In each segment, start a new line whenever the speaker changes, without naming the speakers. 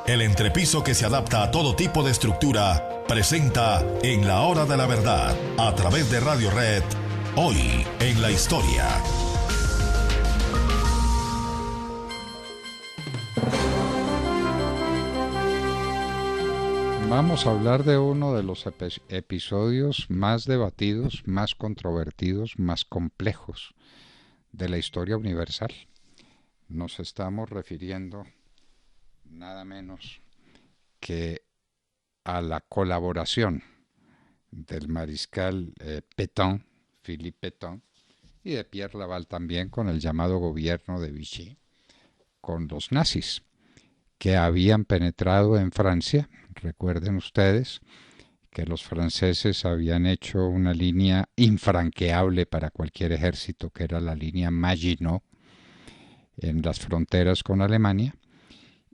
El entrepiso que se adapta a todo tipo de estructura presenta En la Hora de la Verdad, a través de Radio Red, hoy en la historia.
Vamos a hablar de uno de los episodios más debatidos, más controvertidos, más complejos de la historia universal. Nos estamos refiriendo nada menos que a la colaboración del mariscal Pétain, Philippe Pétain, y de Pierre Laval también con el llamado gobierno de Vichy, con los nazis, que habían penetrado en Francia. Recuerden ustedes que los franceses habían hecho una línea infranqueable para cualquier ejército, que era la línea Maginot, en las fronteras con Alemania,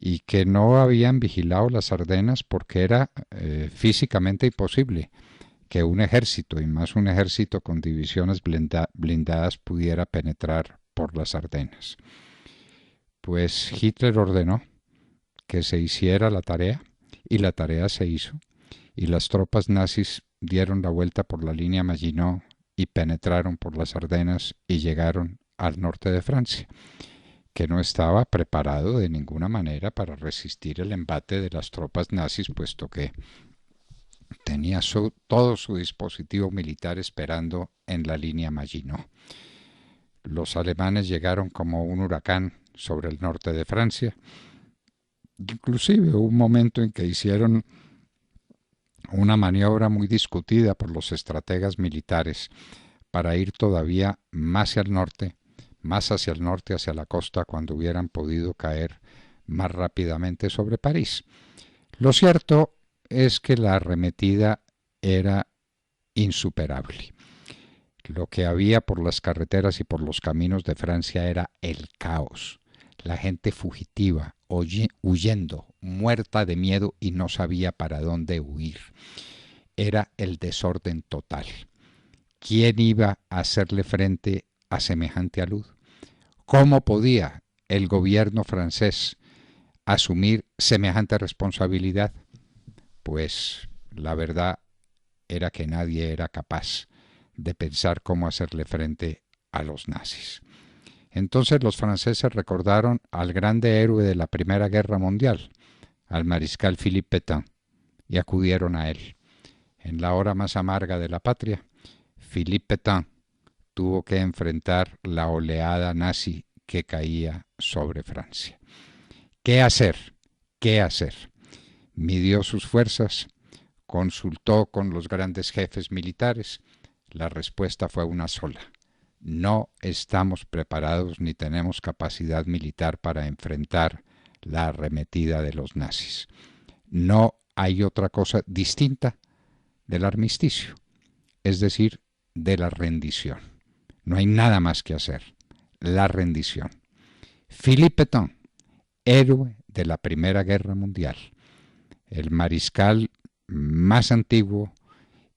y que no habían vigilado las Ardenas porque era físicamente imposible que un ejército, y más un ejército con divisiones blindadas, pudiera penetrar por las Ardenas. Pues Hitler ordenó que se hiciera la tarea, y la tarea se hizo, y las tropas nazis dieron la vuelta por la línea Maginot y penetraron por las Ardenas y llegaron al norte de Francia, que no estaba preparado de ninguna manera para resistir el embate de las tropas nazis, puesto que tenía todo su dispositivo militar esperando en la línea Maginot. Los alemanes llegaron como un huracán sobre el norte de Francia. Inclusive hubo un momento en que hicieron una maniobra muy discutida por los estrategas militares para ir todavía más hacia el norte, hacia la costa, cuando hubieran podido caer más rápidamente sobre París. Lo cierto es que la arremetida era insuperable. Lo que había por las carreteras y por los caminos de Francia era el caos. La gente fugitiva, huyendo, muerta de miedo y no sabía para dónde huir. Era el desorden total. ¿Quién iba a hacerle frente a semejante alud? ¿Cómo podía el gobierno francés asumir semejante responsabilidad? Pues la verdad era que nadie era capaz de pensar cómo hacerle frente a los nazis. Entonces los franceses recordaron al grande héroe de la Primera Guerra Mundial, al mariscal Philippe Pétain, y acudieron a él. En la hora más amarga de la patria, Philippe Pétain tuvo que enfrentar la oleada nazi que caía sobre Francia. ¿Qué hacer? ¿Qué hacer? Midió sus fuerzas, consultó con los grandes jefes militares. La respuesta fue una sola: no estamos preparados ni tenemos capacidad militar para enfrentar la arremetida de los nazis. No hay otra cosa distinta del armisticio, es decir, de la rendición. No hay nada más que hacer, la rendición. Philippe Pétain, héroe de la Primera Guerra Mundial, el mariscal más antiguo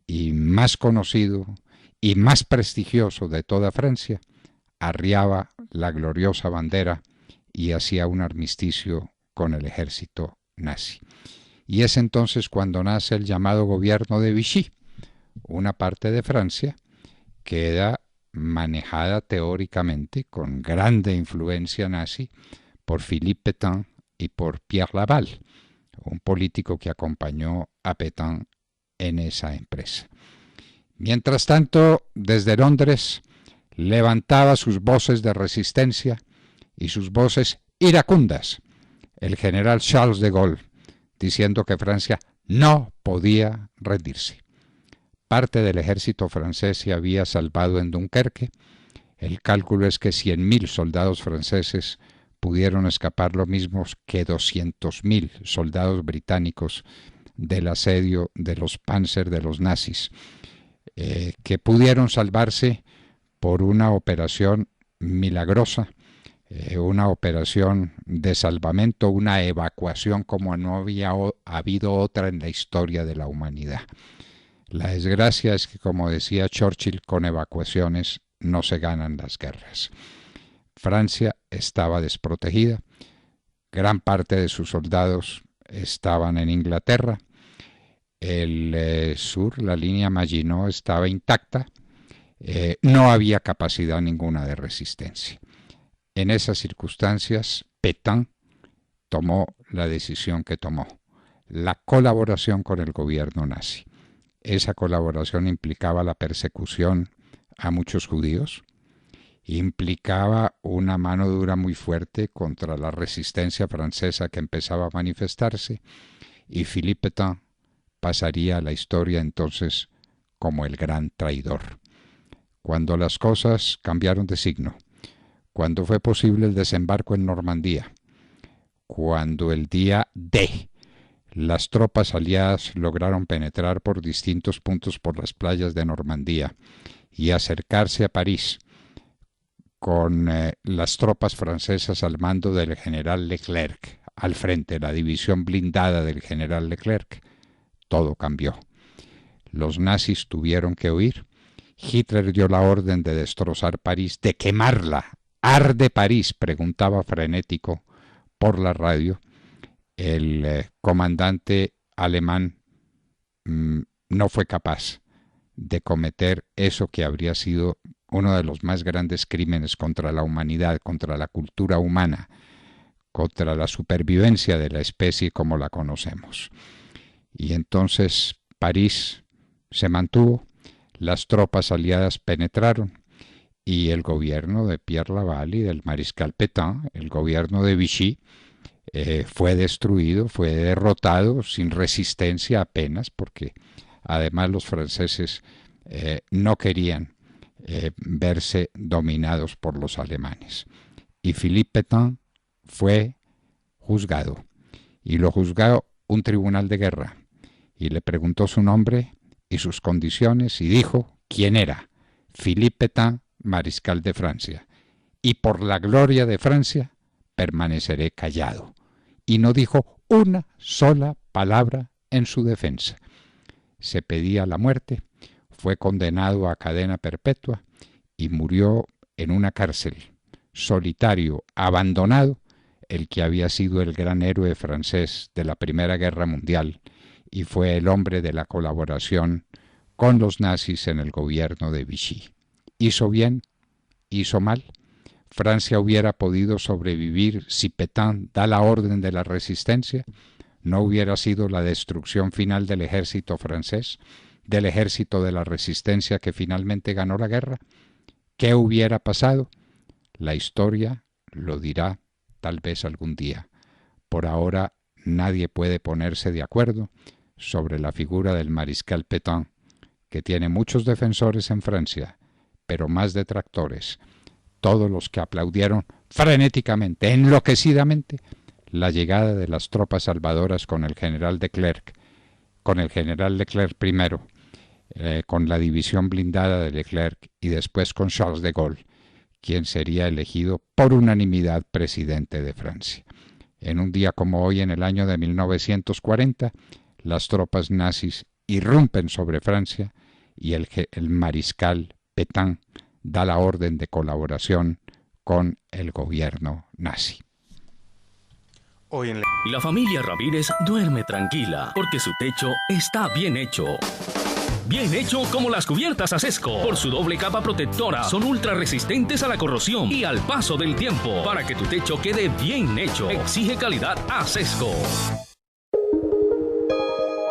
y más conocido y más prestigioso de toda Francia, arriaba la gloriosa bandera y hacía un armisticio con el ejército nazi. Y es entonces cuando nace el llamado gobierno de Vichy, una parte de Francia que era manejada teóricamente con grande influencia nazi por Philippe Pétain y por Pierre Laval, un político que acompañó a Pétain en esa empresa. Mientras tanto, desde Londres levantaba sus voces de resistencia y sus voces iracundas el general Charles de Gaulle, diciendo que Francia no podía rendirse. Parte del ejército francés se había salvado en Dunkerque. El cálculo es que 100.000 soldados franceses pudieron escapar, lo mismo que 200.000 soldados británicos del asedio de los Panzer de los nazis, que pudieron salvarse por una operación milagrosa, una operación de salvamento, una evacuación como no había habido otra en la historia de la humanidad. La desgracia es que, como decía Churchill, con evacuaciones no se ganan las guerras. Francia estaba desprotegida, gran parte de sus soldados estaban en Inglaterra. El sur, la línea Maginot, estaba intacta. No había capacidad ninguna de resistencia. En esas circunstancias, Pétain tomó la decisión que tomó, la colaboración con el gobierno nazi. Esa colaboración implicaba la persecución a muchos judíos, implicaba una mano dura muy fuerte contra la resistencia francesa que empezaba a manifestarse, y Philippe Pétain pasaría a la historia entonces como el gran traidor. Cuando las cosas cambiaron de signo, cuando fue posible el desembarco en Normandía, cuando el día D las tropas aliadas lograron penetrar por distintos puntos por las playas de Normandía y acercarse a París con las tropas francesas al mando del general Leclerc, al frente, la división blindada del general Leclerc, todo cambió. Los nazis tuvieron que huir. Hitler dio la orden de destrozar París, de quemarla. «¿Arde París?», preguntaba frenético por la radio. El comandante alemán no fue capaz de cometer eso que habría sido uno de los más grandes crímenes contra la humanidad, contra la cultura humana, contra la supervivencia de la especie como la conocemos. Y entonces París se mantuvo, las tropas aliadas penetraron, y el gobierno de Pierre Laval y del mariscal Pétain, el gobierno de Vichy, fue destruido, fue derrotado sin resistencia apenas, porque además los franceses no querían verse dominados por los alemanes. Y Philippe Pétain fue juzgado, y lo juzgó un tribunal de guerra, y le preguntó su nombre y sus condiciones, y dijo quién era: Philippe Pétain, mariscal de Francia, y por la gloria de Francia permaneceré callado. Y no dijo una sola palabra en su defensa. Se pedía la muerte, fue condenado a cadena perpetua y murió en una cárcel, solitario, abandonado, el que había sido el gran héroe francés de la Primera Guerra Mundial y fue el hombre de la colaboración con los nazis en el gobierno de Vichy. ¿Hizo bien? ¿Hizo mal? ¿Francia hubiera podido sobrevivir si Pétain da la orden de la resistencia? ¿No hubiera sido la destrucción final del ejército francés, del ejército de la resistencia que finalmente ganó la guerra? ¿Qué hubiera pasado? La historia lo dirá tal vez algún día. Por ahora nadie puede ponerse de acuerdo sobre la figura del mariscal Pétain, que tiene muchos defensores en Francia, pero más detractores, todos los que aplaudieron frenéticamente, enloquecidamente, la llegada de las tropas salvadoras con el general Leclerc primero, con la división blindada de Leclerc y después con Charles de Gaulle, quien sería elegido por unanimidad presidente de Francia. En un día como hoy, en el año de 1940, las tropas nazis irrumpen sobre Francia y el mariscal Pétain da la orden de colaboración con el gobierno nazi.
Y la familia Ramírez duerme tranquila porque su techo está bien hecho. Bien hecho como las cubiertas Asesco. Por su doble capa protectora, son ultra resistentes a la corrosión y al paso del tiempo. Para que tu techo quede bien hecho, exige calidad Asesco.